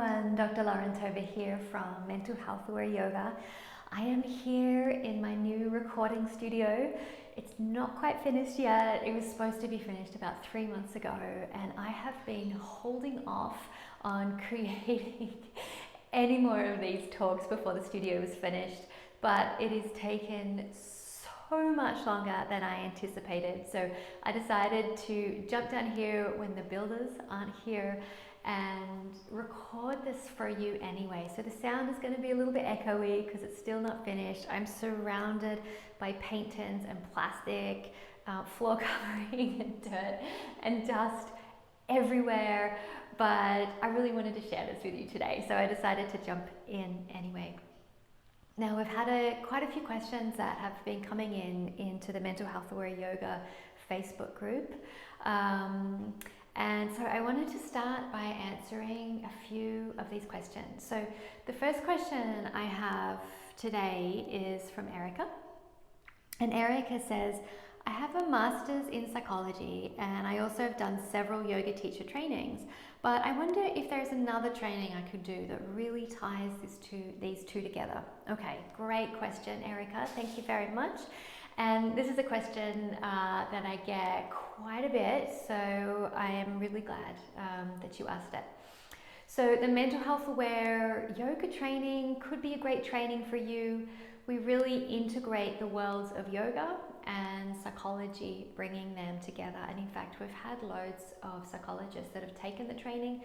everyone, Dr. Lawrence over here from Mental Health Aware Yoga. I am here in my new recording studio. It's not quite finished yet. It was supposed to be finished about 3 months ago, and I have been holding off on creating any more of these talks before the studio was finished, but it has taken so much longer than I anticipated. So I decided to jump down here when the builders aren't here and record this for you anyway. So the sound is going to be a little bit echoey because it's still not finished. I'm surrounded by paint tins and plastic, floor covering and dirt and dust everywhere, but I really wanted to share this with you today, so I decided to jump in anyway. Now, we've had quite a few questions that have been coming into the Mental Health Aware Yoga Facebook group. And so I wanted to start by answering a few of these questions. So the first question I have today is from Erika. And Erika says, I have a master's in psychology and I also have done several yoga teacher trainings, but I wonder if there's another training I could do that really ties these two together. Okay, great question, Erika. Thank you very much. And this is a question that I get quite a bit, so I am really glad that you asked it. So the mental health aware yoga training could be a great training for you. We really integrate the worlds of yoga and psychology, bringing them together. And in fact, we've had loads of psychologists that have taken the training,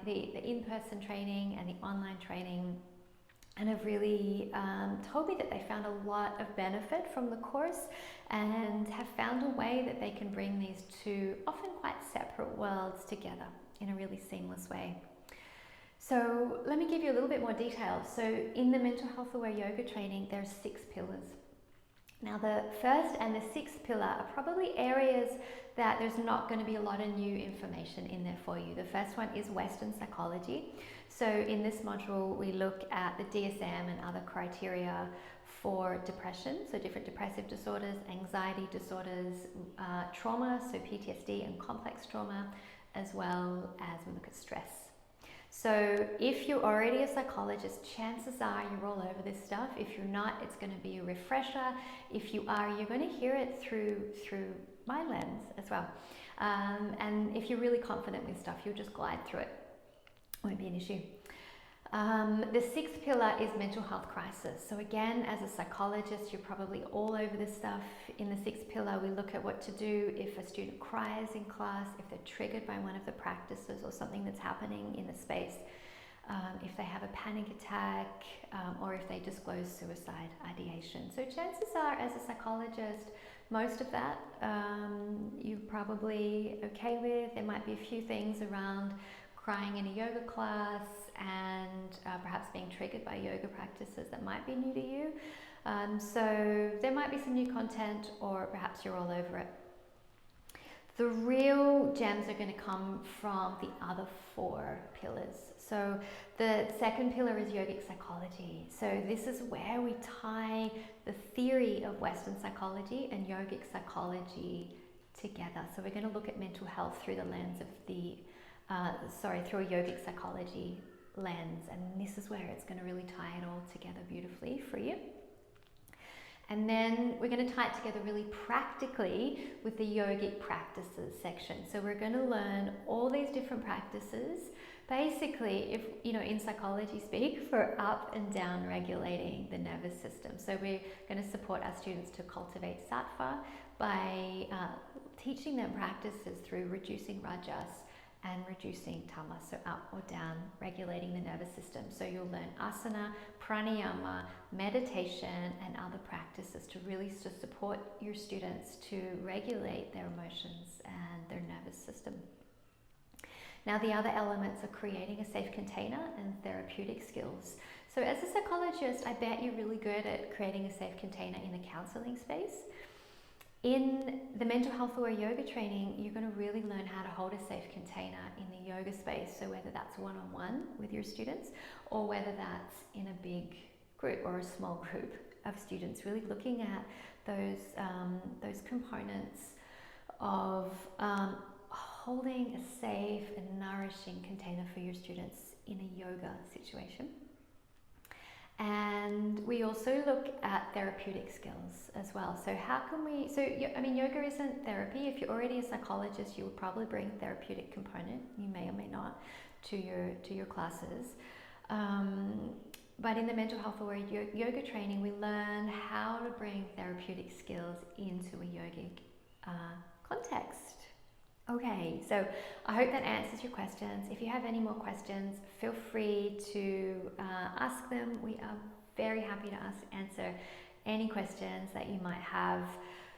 the in-person training and the online training, and have really told me that they found a lot of benefit from the course and have found a way that they can bring these two often quite separate worlds together in a really seamless way. So let me give you a little bit more detail. So in the mental health aware yoga training, there are 6 pillars. Now the first and the 6th pillar are probably areas that there's not going to be a lot of new information in there for you. The first one is Western psychology. So in this module, we look at the DSM and other criteria for depression, so different depressive disorders, anxiety disorders, trauma, so PTSD and complex trauma, as well as we look at stress. So if you're already a psychologist, chances are you're all over this stuff. If you're not, it's going to be a refresher. If you are, you're going to hear it through my lens as well. And if you're really confident with stuff, you'll just glide through it. Won't be an issue. The 6th pillar is mental health crisis. So again, as a psychologist, you're probably all over this stuff. In the 6th pillar, we look at what to do if a student cries in class, if they're triggered by one of the practices or something that's happening in the space, if they have a panic attack, or if they disclose suicide ideation. So chances are, as a psychologist, most of that you're probably okay with. There might be a few things around crying in a yoga class and perhaps being triggered by yoga practices that might be new to you. So there might be some new content, or perhaps you're all over it. The real gems are going to come from the other 4 pillars. So the 2nd pillar is yogic psychology. So this is where we tie the theory of Western psychology and yogic psychology together. So we're going to look at mental health through the lens of through a yogic psychology lens, and this is where it's going to really tie it all together beautifully for you. And then we're going to tie it together really practically with the yogic practices section. So we're going to learn all these different practices, basically, if in psychology speak, for up and down regulating the nervous system. So we're going to support our students to cultivate sattva by teaching them practices through reducing rajas and reducing tamas, so up or down, regulating the nervous system. So you'll learn asana, pranayama, meditation, and other practices to really support your students to regulate their emotions and their nervous system. Now the other elements are creating a safe container and therapeutic skills. So as a psychologist, I bet you're really good at creating a safe container in the counseling space. In the mental health aware yoga training, you're going to really learn how to hold a safe container in the yoga space. So whether that's one-on-one with your students, or whether that's in a big group or a small group of students, really looking at those components of holding a safe and nourishing container for your students in a yoga situation. And we also look at therapeutic skills as well. So how can we, yoga isn't therapy. If you're already a psychologist, you will probably bring therapeutic component, you may or may not, to your classes. But in the mental health aware yoga training, we learn how to bring therapeutic skills into a yogic context. Okay, so I hope that answers your questions. If you have any more questions, feel free to ask them. We are very happy to answer any questions that you might have.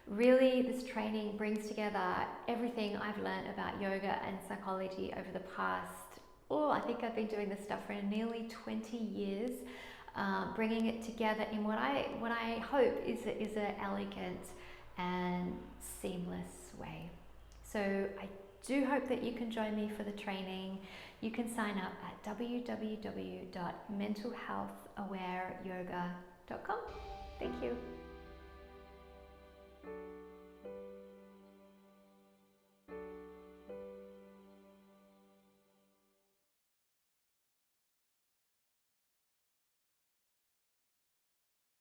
Really, this training brings together everything I've learned about yoga and psychology over the past, I think I've been doing this stuff for nearly 20 years, bringing it together in what I hope is an elegant and seamless way. So I do hope that you can join me for the training. You can sign up at www.mentalhealthawareyoga.com. Thank you.